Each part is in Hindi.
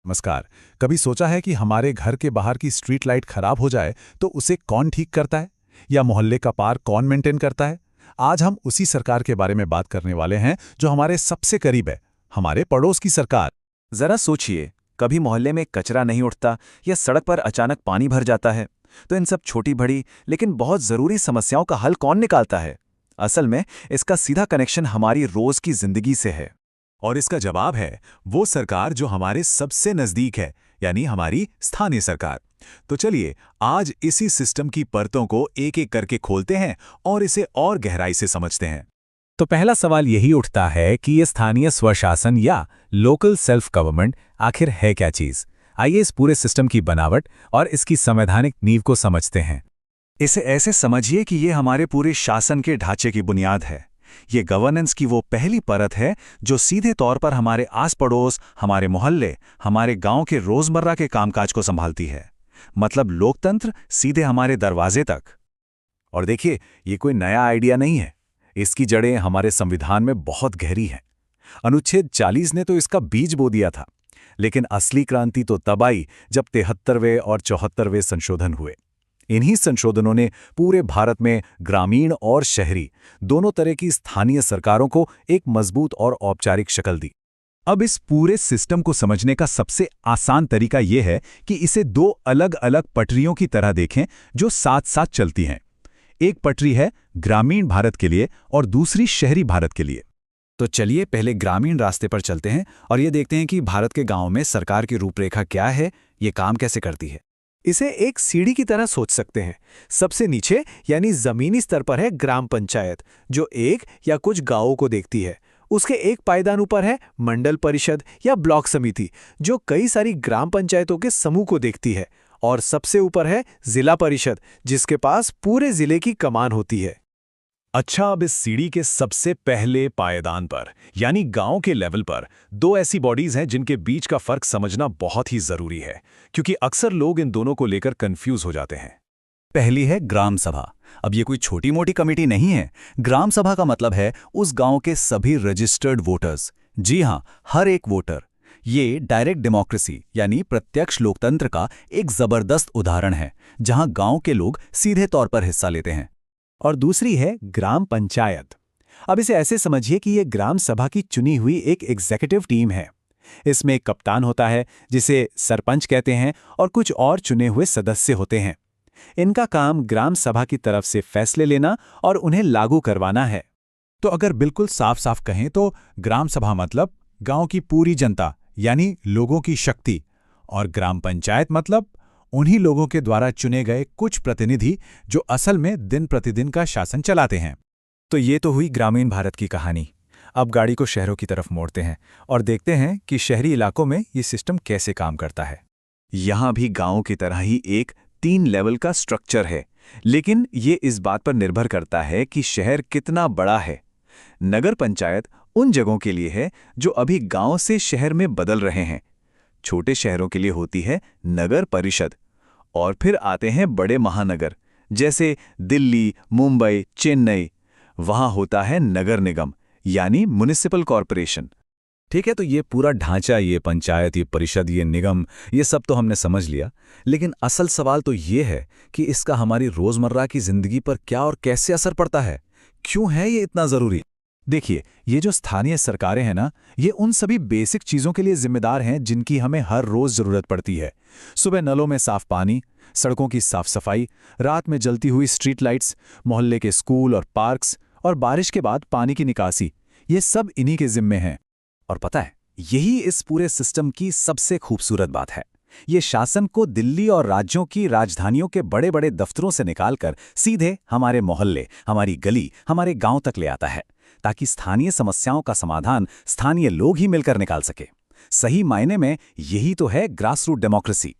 नमस्कार। कभी सोचा है कि हमारे घर के बाहर की स्ट्रीट लाइट खराब हो जाए तो उसे कौन ठीक करता है, या मोहल्ले का पार्क कौन मेंटेन करता है? आज हम उसी सरकार के बारे में बात करने वाले हैं जो हमारे सबसे करीब है, हमारे पड़ोस की सरकार। जरा सोचिए, कभी मोहल्ले में कचरा नहीं उठता या सड़क पर अचानक पानी भर जाता है, तो इन सब छोटी बड़ी लेकिन बहुत जरूरी समस्याओं का हल कौन निकालता है? असल में इसका सीधा कनेक्शन हमारी रोज की जिंदगी से है। और इसका जवाब है वो सरकार जो हमारे सबसे नजदीक है, यानी हमारी स्थानीय सरकार। तो चलिए आज इसी सिस्टम की परतों को एक एक करके खोलते हैं और इसे और गहराई से समझते हैं। तो पहला सवाल यही उठता है कि ये स्थानीय स्वशासन या लोकल सेल्फ गवर्नमेंट आखिर है क्या चीज। आइए इस पूरे सिस्टम की बनावट और इसकी संवैधानिक नींव को समझते हैं। इसे ऐसे समझिए कि ये हमारे पूरे शासन के ढांचे की बुनियाद है। ये गवर्नेंस की वो पहली परत है जो सीधे तौर पर हमारे आस पड़ोस, हमारे मोहल्ले, हमारे गांव के रोजमर्रा के कामकाज को संभालती है। मतलब लोकतंत्र सीधे हमारे दरवाजे तक। और देखिए, ये कोई नया आइडिया नहीं है। इसकी जड़ें हमारे संविधान में बहुत गहरी हैं। अनुच्छेद 40 ने तो इसका बीज बो दिया था, लेकिन असली क्रांति तो तब आई जब 73वें और 74वें संशोधन हुए। इन्हीं संशोधनों ने पूरे भारत में ग्रामीण और शहरी दोनों तरह की स्थानीय सरकारों को एक मजबूत और औपचारिक शक्ल दी। अब इस पूरे सिस्टम को समझने का सबसे आसान तरीका यह है कि इसे दो अलग अलग पटरियों की तरह देखें जो साथ साथ चलती हैं। एक पटरी है ग्रामीण भारत के लिए और दूसरी शहरी भारत के लिए। तो चलिए पहले ग्रामीण रास्ते पर चलते हैं और ये देखते हैं कि भारत के गांव में सरकार की रूपरेखा क्या है, ये काम कैसे करती है। इसे एक सीढ़ी की तरह सोच सकते हैं। सबसे नीचे यानी जमीनी स्तर पर है ग्राम पंचायत, जो एक या कुछ गांवों को देखती है। उसके एक पायदान ऊपर है मंडल परिषद या ब्लॉक समिति, जो कई सारी ग्राम पंचायतों के समूह को देखती है। और सबसे ऊपर है जिला परिषद, जिसके पास पूरे जिले की कमान होती है। अच्छा, अब इस सीढ़ी के सबसे पहले पायदान पर यानी गांव के लेवल पर दो ऐसी बॉडीज हैं जिनके बीच का फर्क समझना बहुत ही जरूरी है, क्योंकि अक्सर लोग इन दोनों को लेकर कंफ्यूज हो जाते हैं। पहली है ग्राम सभा। अब ये कोई छोटी मोटी कमेटी नहीं है। ग्राम सभा का मतलब है उस गांव के सभी रजिस्टर्ड वोटर्स। जी हां, हर एक वोटर। ये डायरेक्ट डेमोक्रेसी यानी प्रत्यक्ष लोकतंत्र का एक जबरदस्त उदाहरण है, जहां गांव के लोग सीधे तौर पर हिस्सा लेते हैं। और दूसरी है ग्राम पंचायत। अब इसे ऐसे समझिए कि ये ग्राम सभा की चुनी हुई एक एग्जीक्यूटिव टीम है। इसमें एक कप्तान होता है, जिसे सरपंच कहते हैं, और कुछ और चुने हुए सदस्य होते हैं। इनका काम ग्राम सभा की तरफ से फैसले लेना और उन्हें लागू करवाना है। तो अगर बिल्कुल साफ साफ कहें तो ग्राम सभा मतलब गांव की पूरी जनता यानी लोगों की शक्ति, और ग्राम पंचायत मतलब उन्हीं लोगों के द्वारा चुने गए कुछ प्रतिनिधि जो असल में दिन प्रतिदिन का शासन चलाते हैं। तो ये तो हुई ग्रामीण भारत की कहानी। अब गाड़ी को शहरों की तरफ मोड़ते हैं और देखते हैं कि शहरी इलाकों में ये सिस्टम कैसे काम करता है। यहाँ भी गांवों की तरह ही एक 3 लेवल का स्ट्रक्चर है, लेकिन ये इस बात पर निर्भर करता है कि शहर कितना बड़ा है। नगर पंचायत उन जगहों के लिए है जो अभी गांव से शहर में बदल रहे हैं। छोटे शहरों के लिए होती है नगर परिषद। और फिर आते हैं बड़े महानगर, जैसे दिल्ली, मुंबई, चेन्नई। वहां होता है नगर निगम यानी म्युनिसिपल कॉरपोरेशन। ठीक है, तो ये पूरा ढांचा, ये पंचायत, ये परिषद, ये निगम, ये सब तो हमने समझ लिया। लेकिन असल सवाल तो ये है कि इसका हमारी रोजमर्रा की जिंदगी पर क्या और कैसे असर पड़ता है। क्यों है ये इतना जरूरी? देखिए, ये जो स्थानीय सरकारें हैं ना, ये उन सभी बेसिक चीजों के लिए जिम्मेदार हैं जिनकी हमें हर रोज जरूरत पड़ती है। सुबह नलों में साफ पानी, सड़कों की साफ सफाई, रात में जलती हुई स्ट्रीट लाइट्स, मोहल्ले के स्कूल और पार्क्स, और बारिश के बाद पानी की निकासी, ये सब इन्हीं के जिम्मे हैं। और पता है, यही इस पूरे सिस्टम की सबसे खूबसूरत बात है। ये शासन को दिल्ली और राज्यों की राजधानियों के बड़े बड़े दफ्तरों से निकालकर सीधे हमारे मोहल्ले, हमारी गली, हमारे गांव तक ले आता है, ताकि स्थानीय समस्याओं का समाधान स्थानीय लोग ही मिलकर निकाल सके। सही मायने में यही तो है ग्रासरूट डेमोक्रेसी।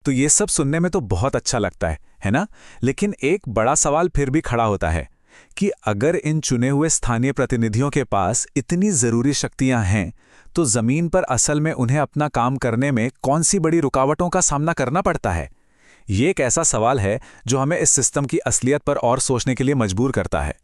तो ये सब सुनने में तो बहुत अच्छा लगता है ना? लेकिन एक बड़ा सवाल फिर भी खड़ा होता है कि अगर इन चुने हुए स्थानीय प्रतिनिधियों के पास इतनी जरूरी शक्तियां हैं, तो जमीन पर असल में उन्हें अपना काम करने में कौन सी बड़ी रुकावटों का सामना करना पड़ता है? ये एक ऐसा सवाल है जो हमें इस सिस्टम की असलियत पर और सोचने के लिए मजबूर करता है।